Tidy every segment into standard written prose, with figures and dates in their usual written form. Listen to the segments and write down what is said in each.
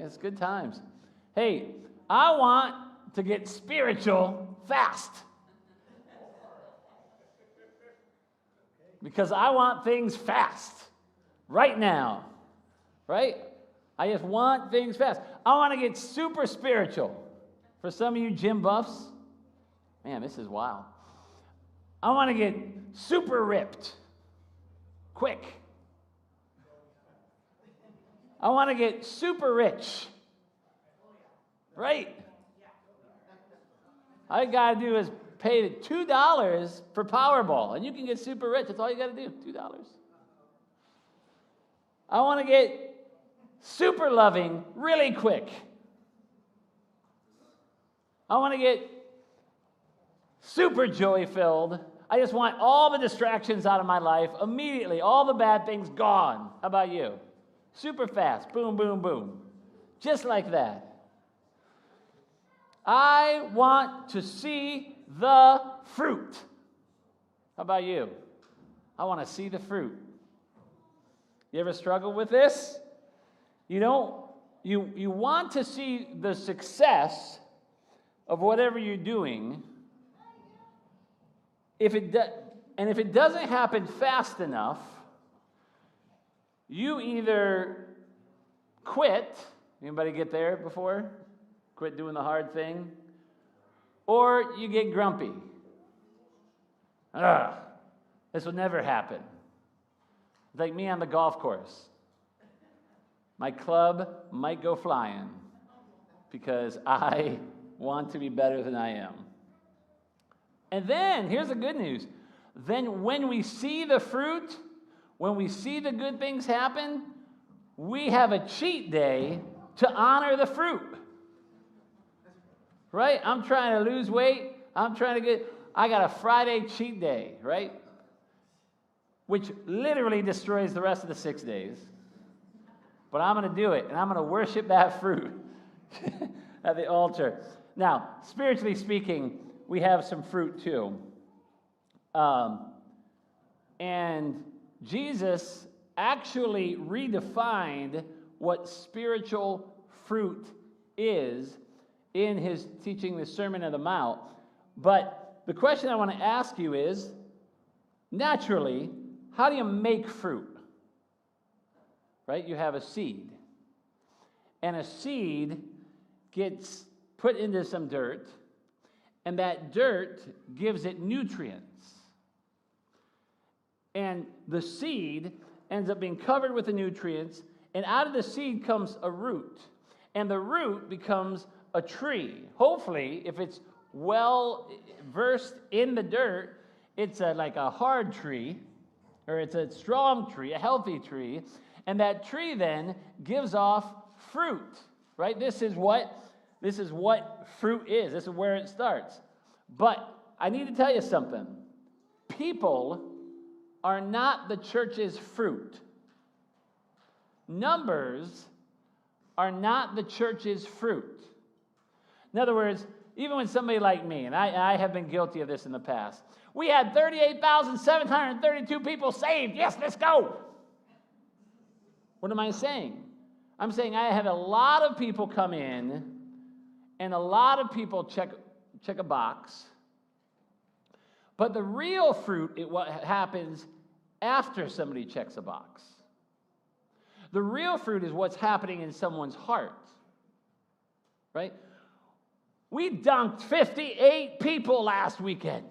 It's good times. Hey, I want to get spiritual fast. Because I want things fast. Right now. Right? I just want things fast. I want to get super spiritual. For some of you gym buffs, man, this is wild. I want to get super ripped. Quick. I want to get super rich. Right? All you got to do is pay $2 for Powerball, and you can get super rich. That's all you got to do, $2. I want to get super loving really quick. I want to get super joy-filled. I just want all the distractions out of my life immediately, all the bad things gone. How about you? Super fast, boom, boom, boom. Just like that. I want to see the fruit. How about you? I want to see the fruit. You ever struggle with this? You want to see the success of whatever you're doing. If it doesn't happen fast enough, you either quit. Anybody get there before? Quit doing the hard thing. Or you get grumpy. This will never happen. It's like me on the golf course. My club might go flying because I want to be better than I am. And then, here's the good news. Then when we see the fruit, when we see the good things happen, we have a cheat day to honor the fruit. Right? I'm trying to lose weight. I got a Friday cheat day, right? Which literally destroys the rest of the 6 days. But I'm going to do it, and I'm going to worship that fruit at the altar. Now, spiritually speaking, we have some fruit too. And Jesus actually redefined what spiritual fruit is in his teaching the Sermon on the Mount. But the question I want to ask you is, naturally, how do you make fruit? Right? You have a seed. And a seed gets put into some dirt, and that dirt gives it nutrients. And the seed ends up being covered with the nutrients, and out of the seed comes a root. And the root becomes a tree. Hopefully, if it's well versed in the dirt, it's like a hard tree, or it's a strong tree, a healthy tree, and that tree then gives off fruit, right? This is what fruit is. This is where it starts. But I need to tell you something. People are not the church's fruit. Numbers are not the church's fruit. In other words, even when somebody like me, and I have been guilty of this in the past, we had 38,732 people saved. Yes, let's go. What am I saying? I'm saying I had a lot of people come in, and a lot of people check a box. But the real fruit is what happens after somebody checks a box. The real fruit is what's happening in someone's heart. Right? We dunked 58 people last weekend.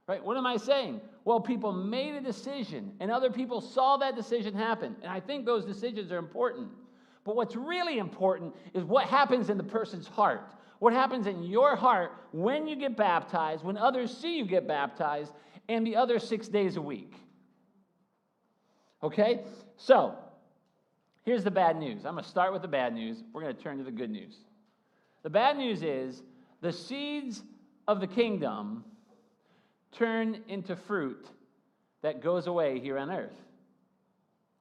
Right? What am I saying? Well, people made a decision, and other people saw that decision happen. And I think those decisions are important. But what's really important is what happens in the person's heart. What happens in your heart when you get baptized, when others see you get baptized, and the other 6 days a week. Okay? So, here's the bad news. I'm going to start with the bad news. We're going to turn to the good news. The bad news is the seeds of the kingdom turn into fruit that goes away here on earth.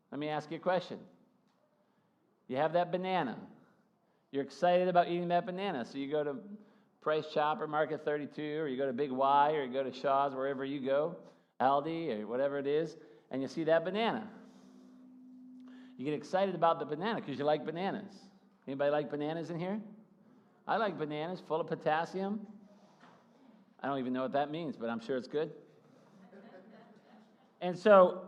Let me ask you a question. You have that banana. You're excited about eating that banana, so you go to Price Chopper, Market 32, or you go to Big Y, or you go to Shaw's, wherever you go, Aldi, or whatever it is, and you see that banana. You get excited about the banana because you like bananas. Anybody like bananas in here? I like bananas, full of potassium. I don't even know what that means, but I'm sure it's good. And so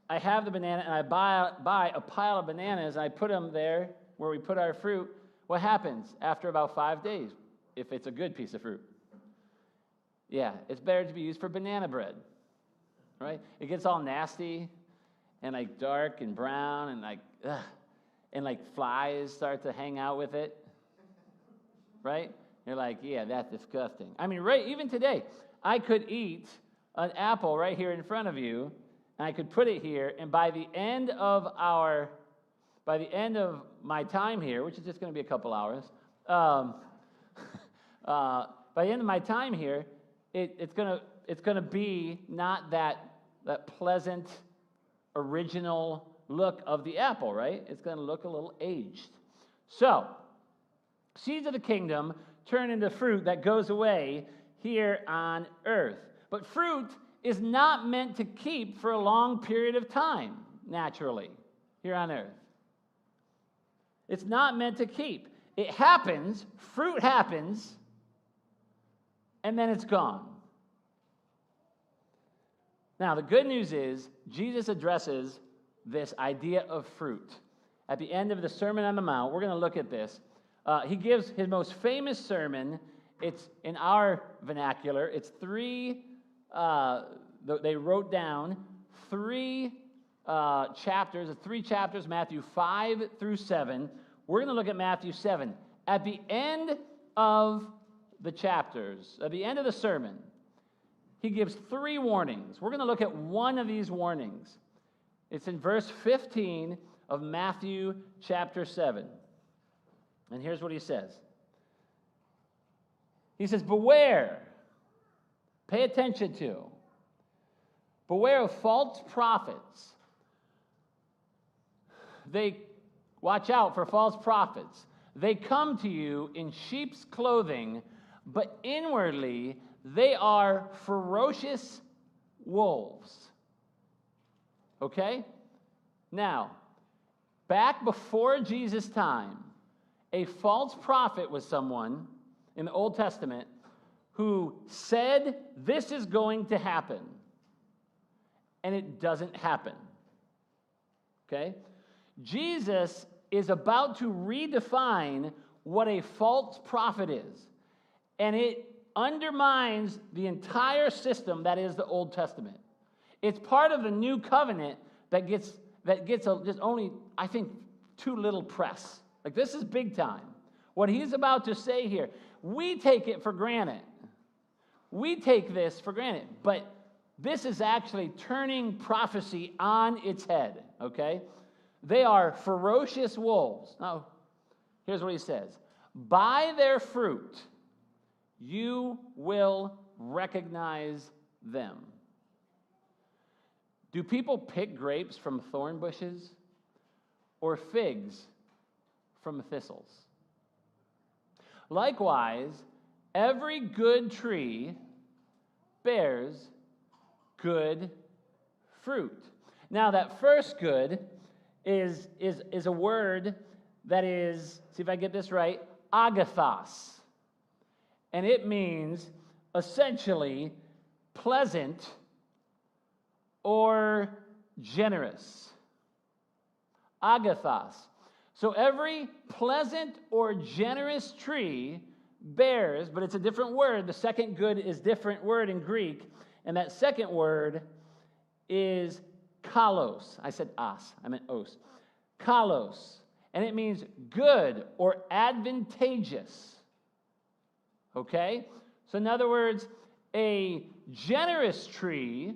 I have the banana, and I buy a pile of bananas, and I put them there where we put our fruit. What happens after about 5 days, if it's a good piece of fruit? Yeah, it's better to be used for banana bread, right? It gets all nasty and like dark and brown and like flies start to hang out with it, right? You're like, yeah, that's disgusting. I mean, right, even today, I could eat an apple right here in front of you, and I could put it here, and by the end of my time here, which is just going to be a couple hours, by the end of my time here, it's gonna be not that pleasant original look of the apple, right? It's going to look a little aged. So, seeds of the kingdom turn into fruit that goes away here on earth. But fruit is not meant to keep for a long period of time, naturally, here on earth. It's not meant to keep. It happens, fruit happens, and then it's gone. Now, the good news is Jesus addresses this idea of fruit. At the end of the Sermon on the Mount, we're going to look at this. He gives his most famous sermon. It's in our vernacular. It's they wrote down three chapters, Matthew 5 through 7. We're going to look at Matthew 7. At the end of the chapters, at the end of the sermon, he gives 3 warnings. We're going to look at one of these warnings. It's in verse 15 of Matthew chapter 7. And here's what he says. He says, beware, pay attention to, beware of false prophets. Watch out for false prophets. They come to you in sheep's clothing, but inwardly they are ferocious wolves. Okay? Now, back before Jesus' time, a false prophet was someone in the Old Testament who said this is going to happen, and it doesn't happen. Okay? Jesus is about to redefine what a false prophet is, and it undermines the entire system that is the Old Testament. It's part of the new covenant that gets just only, I think, too little press. Like, this is big time. What he's about to say here, we take it for granted. We take this for granted, but this is actually turning prophecy on its head, okay? They are ferocious wolves. Now, here's what he says. By their fruit, you will recognize them. Do people pick grapes from thorn bushes or figs from thistles? Likewise, every good tree bears good fruit. Now, that first good is a word that is, see if I get this right, agathos. And it means essentially pleasant or generous. Agathos. So every pleasant or generous tree bears, but it's a different word. The second good is a different word in Greek, and that second word is kalos. I said os, I meant os. Kalos. And it means good or advantageous. Okay? So in other words, a generous tree,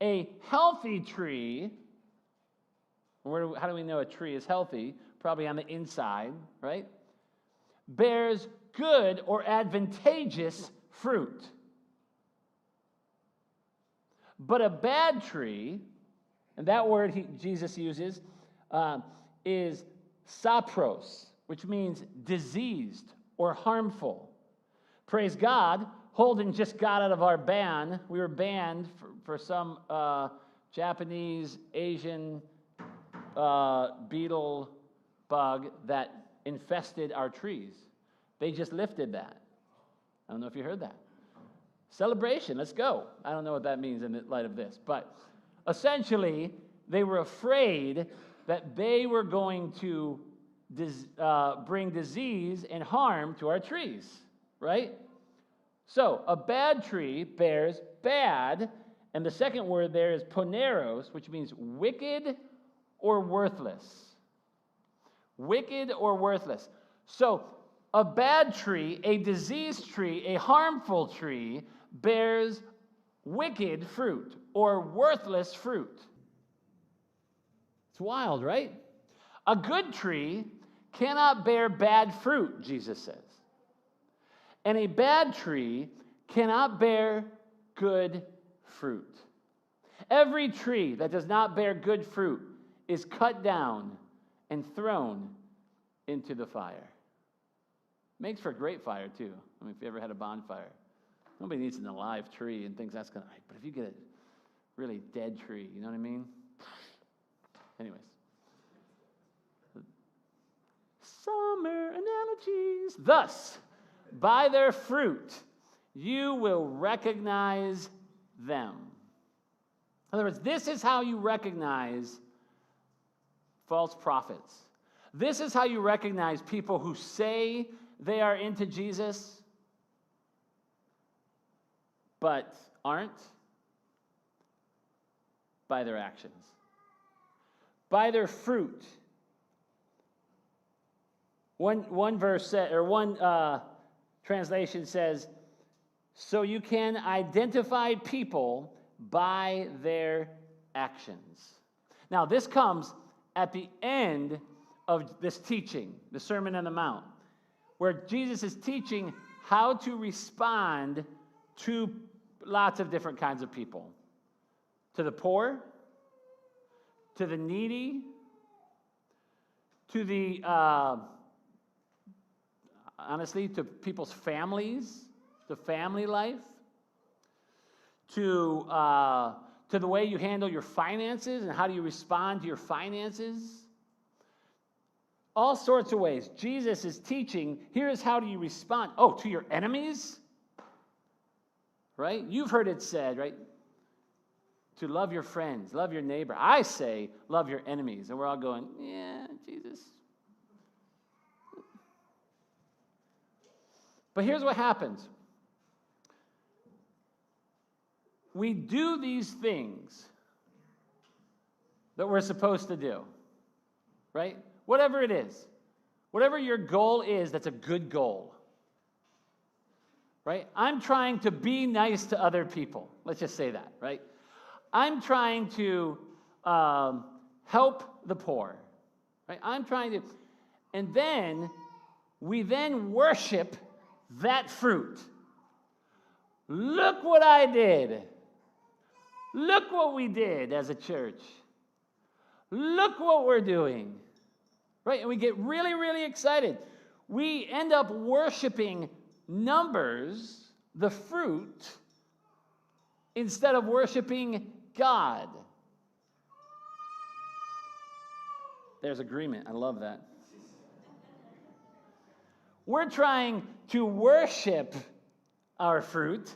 a healthy tree, how do we know a tree is healthy? Probably on the inside, right? Bears good or advantageous fruit. But a bad tree, and that word Jesus uses, is sapros, which means diseased or harmful. Praise God, Holden just got out of our ban. We were banned for some Japanese, Asian beetle bug that infested our trees. They just lifted that. I don't know if you heard that. Celebration, let's go. I don't know what that means in light of this, but essentially, they were afraid that they were going to bring disease and harm to our trees, right? So, a bad tree bears bad, and the second word there is poneros, which means wicked or worthless. Wicked or worthless. So, a bad tree, a diseased tree, a harmful tree bears wicked fruit or worthless fruit. It's wild, right? A good tree cannot bear bad fruit, Jesus says. And a bad tree cannot bear good fruit. Every tree that does not bear good fruit is cut down and thrown into the fire. Makes for a great fire, too. I mean, if you ever had a bonfire. Nobody needs an alive tree and thinks that's going to... But if you get a really dead tree, you know what I mean? Anyways. Summer analogies. Thus, by their fruit, you will recognize them. In other words, this is how you recognize false prophets. This is how you recognize people who say they are into Jesus, but aren't, by their actions. By their fruit. One verse said, or one translation says, so you can identify people by their actions. Now, this comes at the end of this teaching, the Sermon on the Mount, where Jesus is teaching how to respond to lots of different kinds of people. To the poor, to the needy, to the, honestly, to people's families, to family life, to the way you handle your finances and how do you respond to your finances. All sorts of ways. Jesus is teaching, here is how do you respond. Oh, to your enemies? Right? You've heard it said, right? To love your friends, love your neighbor. I say, love your enemies. And we're all going, yeah, Jesus. But here's what happens. We do these things that we're supposed to do, right? Whatever it is. Whatever your goal is, that's a good goal. Right? I'm trying to be nice to other people. Let's just say that, right? I'm trying to help the poor. Right? I'm trying to... And then, we then worship that fruit. Look what I did. Look what we did as a church. Look what we're doing. Right? And we get really, really excited. We end up worshiping numbers, the fruit, instead of worshiping God. There's agreement. I love that. We're trying to worship our fruit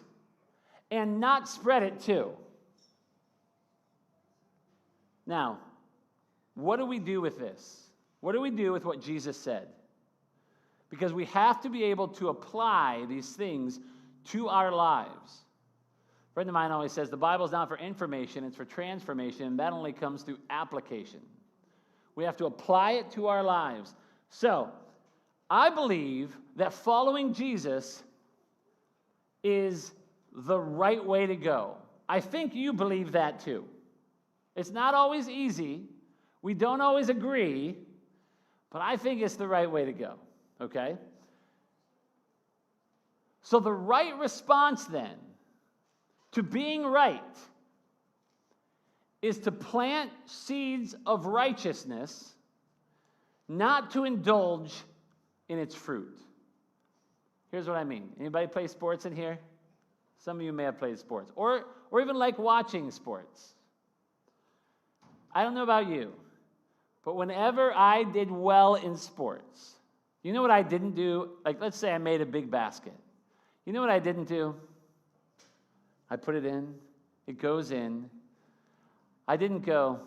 and not spread it too. Now, what do we do with this? What do we do with what Jesus said? Because we have to be able to apply these things to our lives. A friend of mine always says the Bible's not for information, it's for transformation, and that only comes through application. We have to apply it to our lives. So, I believe that following Jesus is the right way to go. I think you believe that too. It's not always easy. We don't always agree, but I think it's the right way to go. Okay? So the right response then to being right is to plant seeds of righteousness, not to indulge in its fruit. Here's what I mean. Anybody play sports in here? Some of you may have played sports, or even like watching sports. I don't know about you, But whenever I did well in sports, you know what I didn't do? Like, let's say I made a big basket. You know what I didn't do? I put it in. It goes in. I didn't go,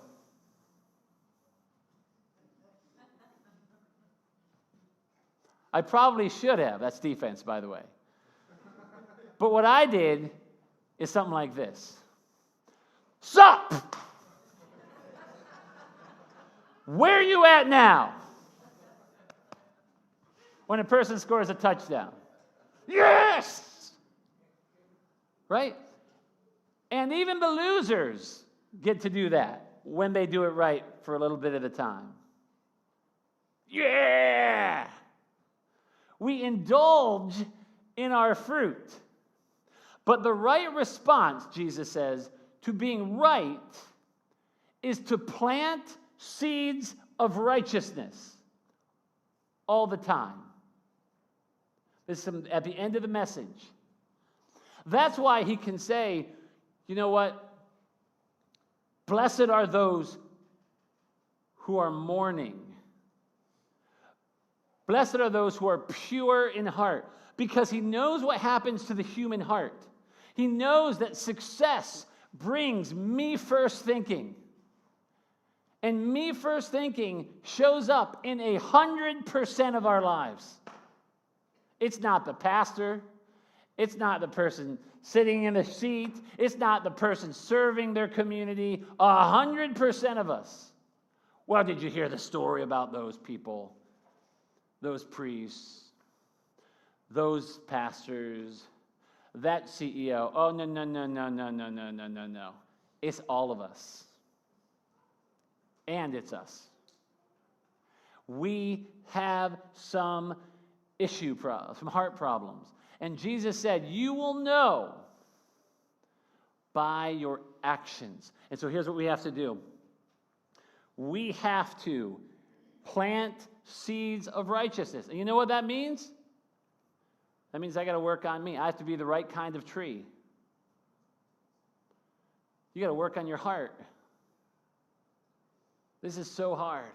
I probably should have. That's defense, by the way. But what I did is something like this. Sup? Where are you at now? When a person scores a touchdown. Yes! Right? And even the losers get to do that when they do it right for a little bit at a time. Yeah! We indulge in our fruit. But the right response, Jesus says, to being right is to plant seeds of righteousness all the time. This is at the end of the message. That's why he can say, you know what? Blessed are those who are mourning. Blessed are those who are pure in heart, because he knows what happens to the human heart. He knows that success brings me first thinking. And me first thinking shows up in 100% of our lives. It's not the pastor. It's not the person sitting in the seat. It's not the person serving their community. 100% of us. Well, did you hear the story about those people? Those priests, those pastors, that CEO. Oh, no. It's all of us. And it's us. We have some some heart problems. And Jesus said, you will know by your actions. And so here's what we have to do. We have to plant seeds of righteousness. And you know what that means? That means I got to work on me. I have to be the right kind of tree. You got to work on your heart. This is so hard.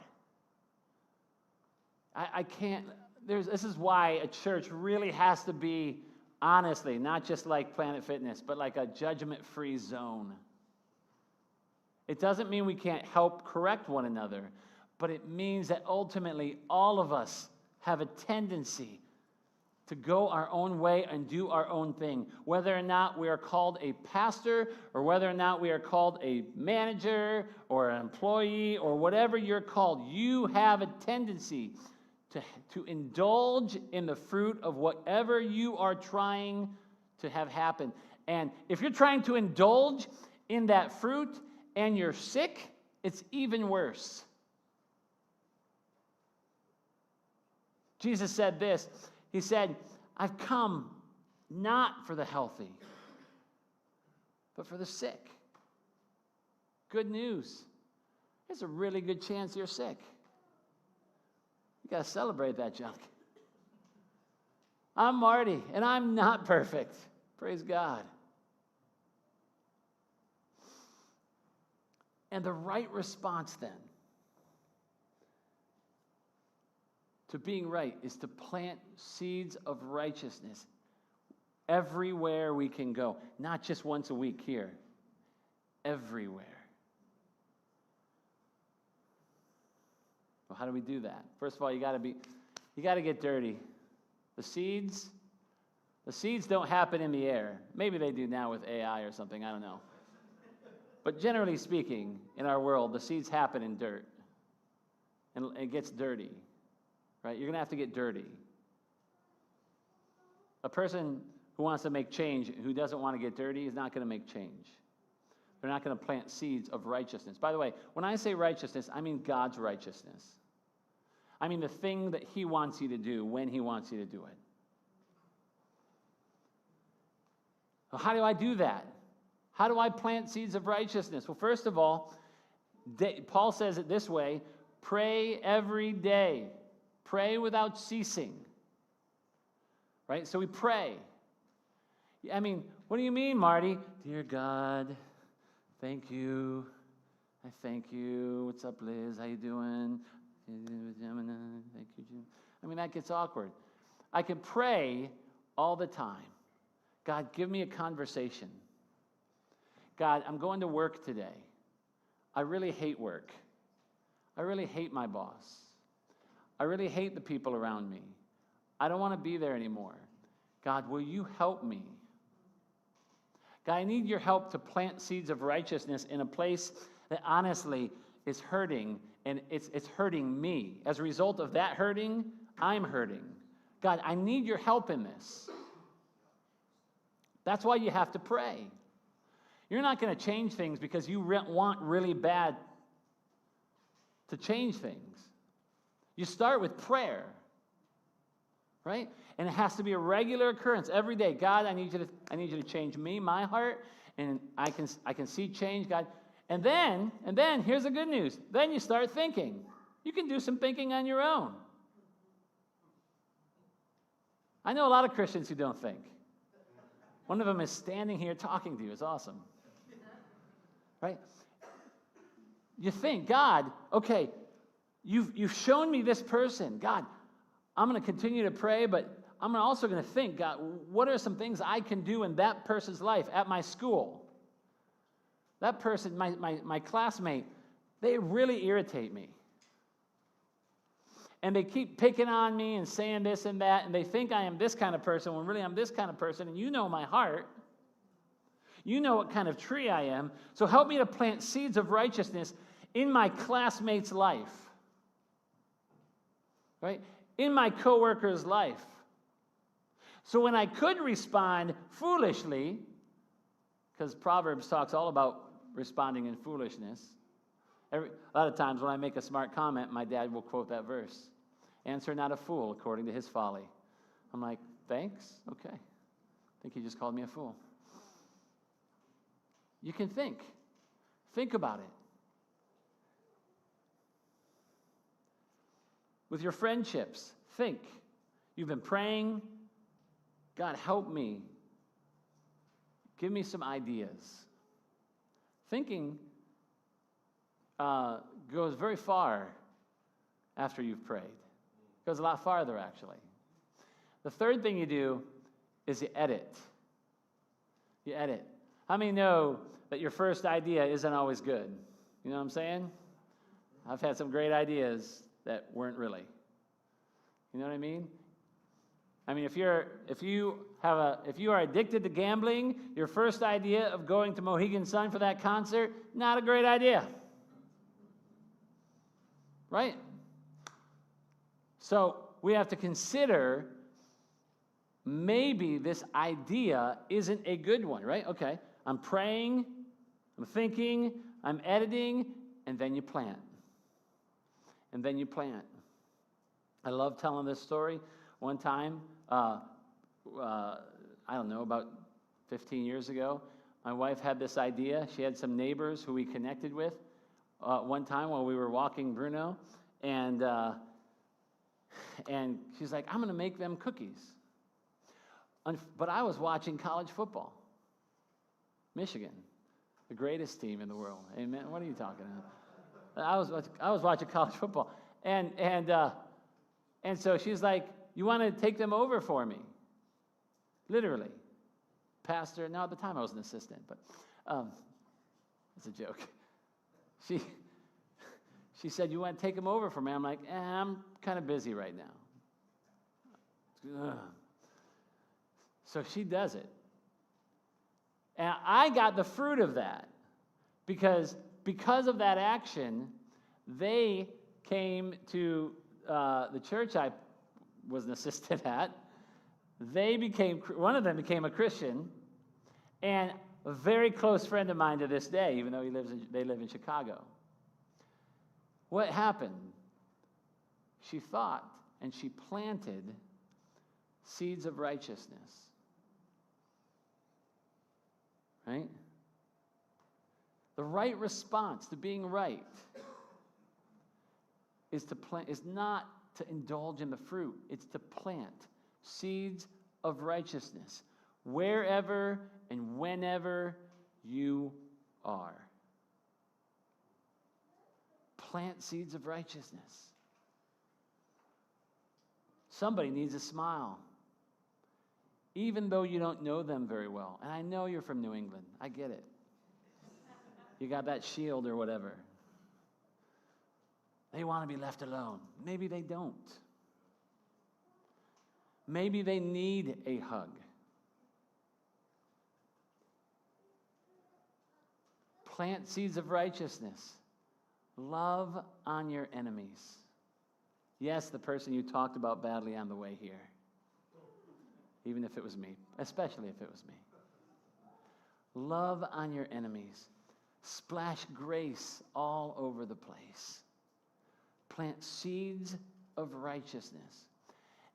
I can't, this is why a church really has to be, honestly, not just like Planet Fitness, but like a judgment-free zone. It doesn't mean we can't help correct one another, but it means that ultimately all of us have a tendency to go our own way and do our own thing. Whether or not we are called a pastor, or whether or not we are called a manager, or an employee, or whatever you're called, you have a tendency to indulge in the fruit of whatever you are trying to have happen. And if you're trying to indulge in that fruit and you're sick, it's even worse. Jesus said this. He said, I've come not for the healthy, but for the sick. Good news. There's a really good chance you're sick. You got to celebrate that junk. I'm Marty, and I'm not perfect. Praise God. And the right response then to being right is to plant seeds of righteousness everywhere we can go. Not just once a week here. Everywhere. Well, how do we do that? First of all, you got to get dirty. The seeds don't happen in the air. Maybe they do now with AI or something, I don't know. But generally speaking, in our world, the seeds happen in dirt. And it gets dirty. Right? You're going to have to get dirty. A person who wants to make change, who doesn't want to get dirty, is not going to make change. They're not going to plant seeds of righteousness. By the way, when I say righteousness, I mean God's righteousness. I mean the thing that he wants you to do when he wants you to do it. Well, how do I do that? How do I plant seeds of righteousness? Well, first of all, Paul says it this way, pray every day. Pray without ceasing. Right? So we pray. I mean, what do you mean, Marty? Dear God, thank you I thank you. What's up, Liz? How you doing? Thank you, Jim. I mean, that gets awkward. I can pray all the time. God, give me a conversation. God, I'm going to work today. I really hate work. I really hate my boss. I really hate the people around me. I don't want to be there anymore. God, will you help me? God, I need your help to plant seeds of righteousness in a place that honestly is hurting, and it's hurting me. As a result of that hurting, I'm hurting. God, I need your help in this. That's why you have to pray. You're not going to change things because you want really bad to change things. You start with prayer, right? And it has to be a regular occurrence every day. God, I need you to change me, my heart, and I can see change, God. And then here's the good news. Then you start thinking. You can do some thinking on your own. I know a lot of Christians who don't think. One of them is standing here talking to you. It's awesome. Right? You think, God, okay, you've shown me this person. God, I'm going to continue to pray, but I'm also going to think, God, what are some things I can do in that person's life at my school? That person, my classmate, they really irritate me. And they keep picking on me and saying this and that, and they think I am this kind of person when really I'm this kind of person, and you know my heart. You know what kind of tree I am. So help me to plant seeds of righteousness in my classmate's life. Right? In my coworker's life. So when I could respond foolishly, because Proverbs talks all about responding in foolishness. A lot of times when I make a smart comment, my dad will quote that verse. Answer not a fool according to his folly. I'm like, thanks? Okay. I think he just called me a fool. You can think. Think about it. With your friendships, think. You've been praying. God, help me. Give me some ideas. Thinking goes very far after you've prayed. Goes a lot farther, actually. The third thing you do is you edit. You edit. How many know that your first idea isn't always good? You know what I'm saying? I've had some great ideas that weren't really. You know what I mean? I mean, if you are addicted to gambling, your first idea of going to Mohegan Sun for that concert, not a great idea. Right? So we have to consider maybe this idea isn't a good one, right? Okay, I'm praying, I'm thinking, I'm editing, and then you plant. And then you plant. I love telling this story. One time, I don't know, about 15 years ago, my wife had this idea. She had some neighbors who we connected with one time while we were walking Bruno, and she's like, I'm going to make them cookies. But I was watching college football. Michigan, the greatest team in the world. Amen. What are you talking about? I was watching college football, and so she's like, you want to take them over for me? Literally. Pastor, no, at the time I was an assistant, but it's a joke. She said, you want to take them over for me? I'm like, I'm kind of busy right now. Ugh. So she does it. And I got the fruit of that because of that action, they came to the church I was an assistant at. One of them became a Christian, and a very close friend of mine to this day, even though they live in Chicago. What happened? She thought and she planted seeds of righteousness. Right? The right response to being right is not to indulge in the fruit. It's to plant seeds of righteousness wherever and whenever you are. Plant seeds of righteousness. Somebody needs a smile, even though you don't know them very well. And I know you're from New England. I get it. You got that shield or whatever. They want to be left alone. Maybe they don't. Maybe they need a hug. Plant seeds of righteousness. Love on your enemies. Yes, the person you talked about badly on the way here. Even if it was me. Especially if it was me. Love on your enemies. Splash grace all over the place. Plant seeds of righteousness.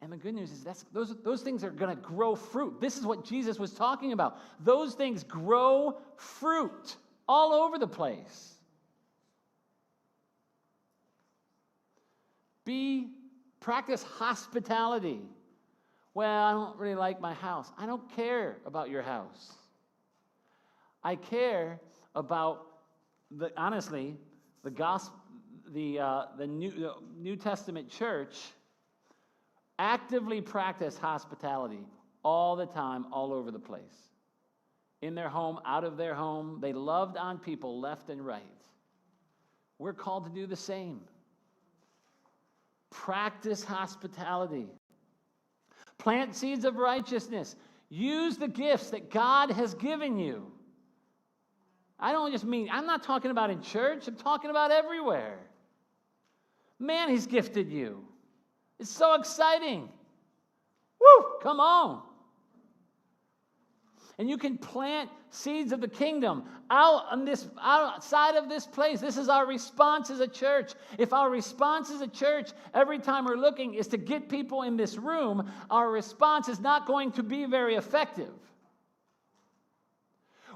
And the good news is those things are going to grow fruit. This is what Jesus was talking about. Those things grow fruit all over the place. Practice hospitality. Well, I don't really like my house. I don't care about your house. I care about the gospel, the New Testament church actively practice hospitality all the time, all over the place. In their home, out of their home, they loved on people left and right. We're called to do the same. Practice hospitality. Plant seeds of righteousness. Use the gifts that God has given you. I'm not talking about in church, I'm talking about everywhere. Man, He's gifted you. It's so exciting. Woo, come on. And you can plant seeds of the kingdom outside of this place. This is our response as a church. If our response as a church, every time we're looking, is to get people in this room, our response is not going to be very effective.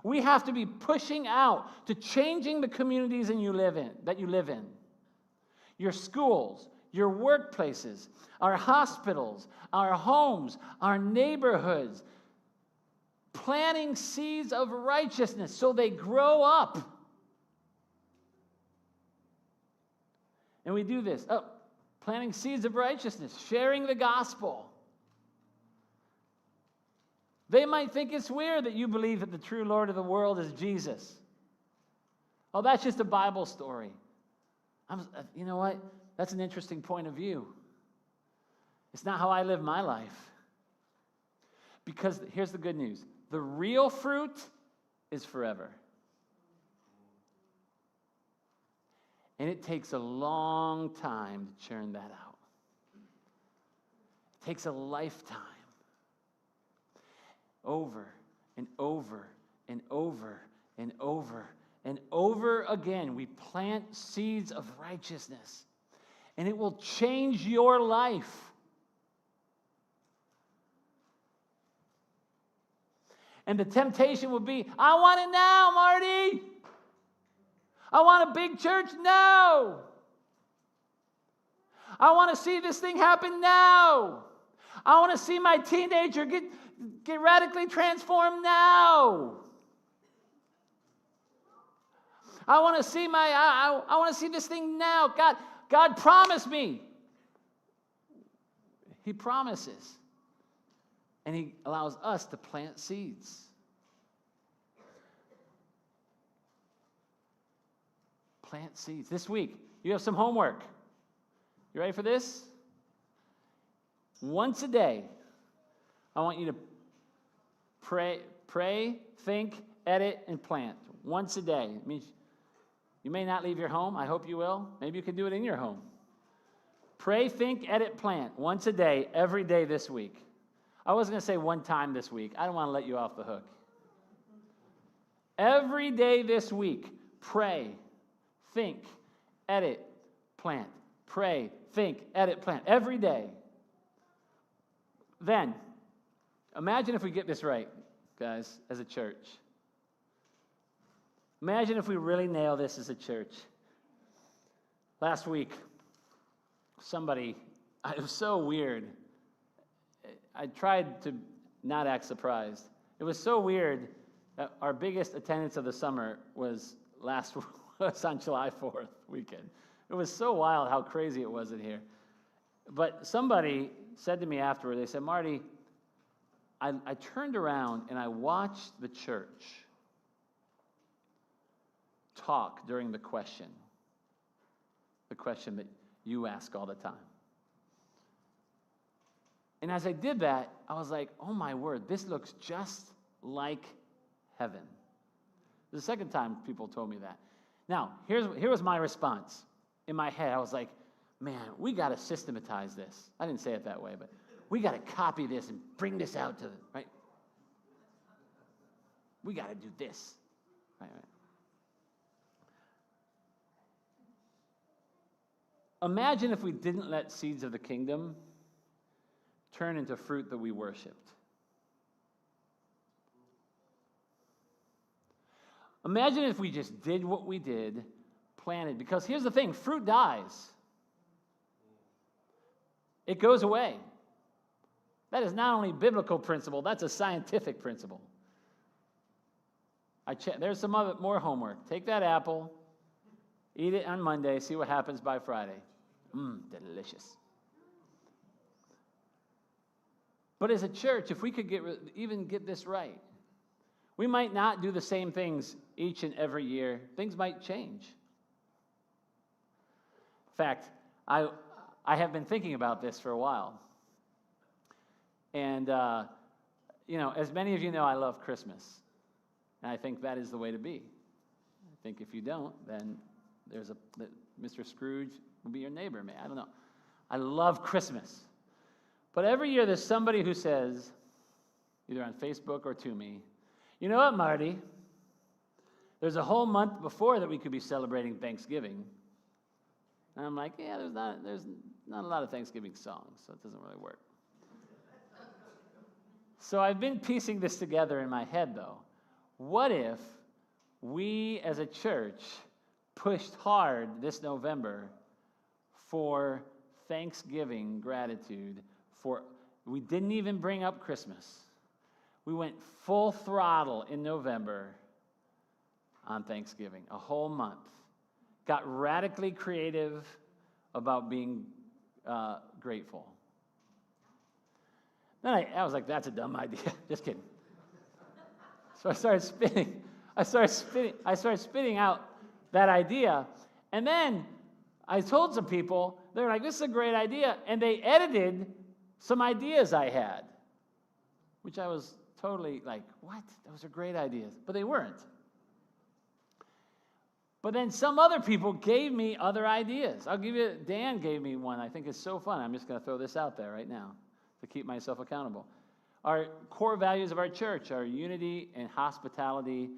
We have to be pushing out to changing the communities that you live in. Your schools, your workplaces, our hospitals, our homes, our neighborhoods. Planting seeds of righteousness so they grow up. And we do this. Planting seeds of righteousness, sharing the gospel. They might think it's weird that you believe that the true Lord of the world is Jesus. Oh, that's just a Bible story. You know what? That's an interesting point of view. It's not how I live my life. Because here's the good news. The real fruit is forever. And it takes a long time to churn that out. It takes a lifetime. Over and over and over and over and over again, we plant seeds of righteousness. And it will change your life. And the temptation will be, I want it now, Marty. I want a big church now. I want to see this thing happen now. I want to see my teenager get radically transformed now. I want to see I want to see this thing now. God promised me. He promises. And He allows us to plant seeds. Plant seeds. This week, you have some homework. You ready for this? Once a day, I want you to pray, think, edit, and plant. Once a day. It means you may not leave your home. I hope you will. Maybe you can do it in your home. Pray, think, edit, plant. Once a day, every day this week. I wasn't going to say one time this week. I don't want to let you off the hook. Every day this week, pray, think, edit, plant. Pray, think, edit, plant. Every day. Then, imagine if we get this right, guys, as a church. Imagine if we really nail this as a church. Last week, it was so weird. I tried to not act surprised. It was so weird that our biggest attendance of the summer was on July 4th weekend. It was so wild how crazy it was in here. But somebody said to me afterward, they said, Marty, I turned around and I watched the church talk during the question that you ask all the time. And as I did that, I was like, oh my word, this looks just like heaven. The second time people told me that. Now, here was my response. In my head, I was like, man, we got to systematize this. I didn't say it that way, but we got to copy this and bring this out to the, right? We got to do this. Right. Imagine if we didn't let seeds of the kingdom turn into fruit that we worshiped. Imagine if we just did what we did, planted. Because here's the thing, fruit dies. It goes away. That is not only a biblical principle, that's a scientific principle. There's some more homework. Take that apple, eat it on Monday, see what happens by Friday. Delicious. But as a church, if we could even get this right, we might not do the same things each and every year. Things might change. In fact, I have been thinking about this for a while. And, as many of you know, I love Christmas. And I think that is the way to be. I think if you don't, then Mr. Scrooge will be your neighbor. I don't know. I love Christmas. But every year there's somebody who says, either on Facebook or to me, you know what, Marty? There's a whole month before that we could be celebrating Thanksgiving. And I'm like, yeah, there's not a lot of Thanksgiving songs, so it doesn't really work. So I've been piecing this together in my head, though. What if we as a church pushed hard this November for Thanksgiving gratitude? We didn't even bring up Christmas. We went full throttle in November on Thanksgiving, a whole month. Got radically creative about being grateful. Then I was like, that's a dumb idea. Just kidding. So I started spitting out that idea. And then I told some people, they're like, this is a great idea. And they edited some ideas I had, which I was totally like, what? Those are great ideas. But they weren't. But then some other people gave me other ideas. Dan gave me one I think is so fun. I'm just going to throw this out there right now to keep myself accountable. Our core values of our church are unity and hospitality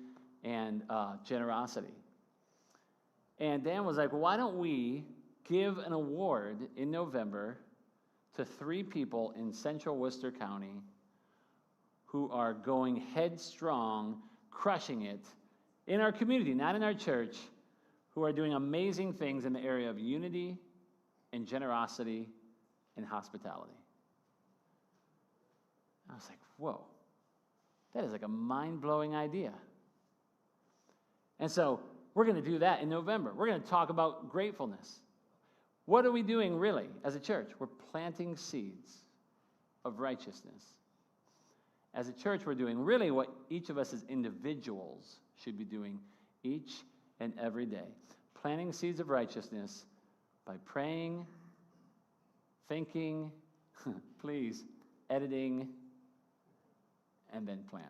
and generosity. And Dan was like, well, why don't we give an award in November to 3 people in central Worcester County who are going headstrong, crushing it in our community, not in our church, who are doing amazing things in the area of unity and generosity and hospitality. I was like, whoa, that is like a mind-blowing idea. And so we're going to do that in November. We're going to talk about gratefulness. What are we doing really as a church? We're planting seeds of righteousness. As a church, we're doing really what each of us as individuals should be doing each and every day. Planting seeds of righteousness by praying, thinking, please, editing, and then planning.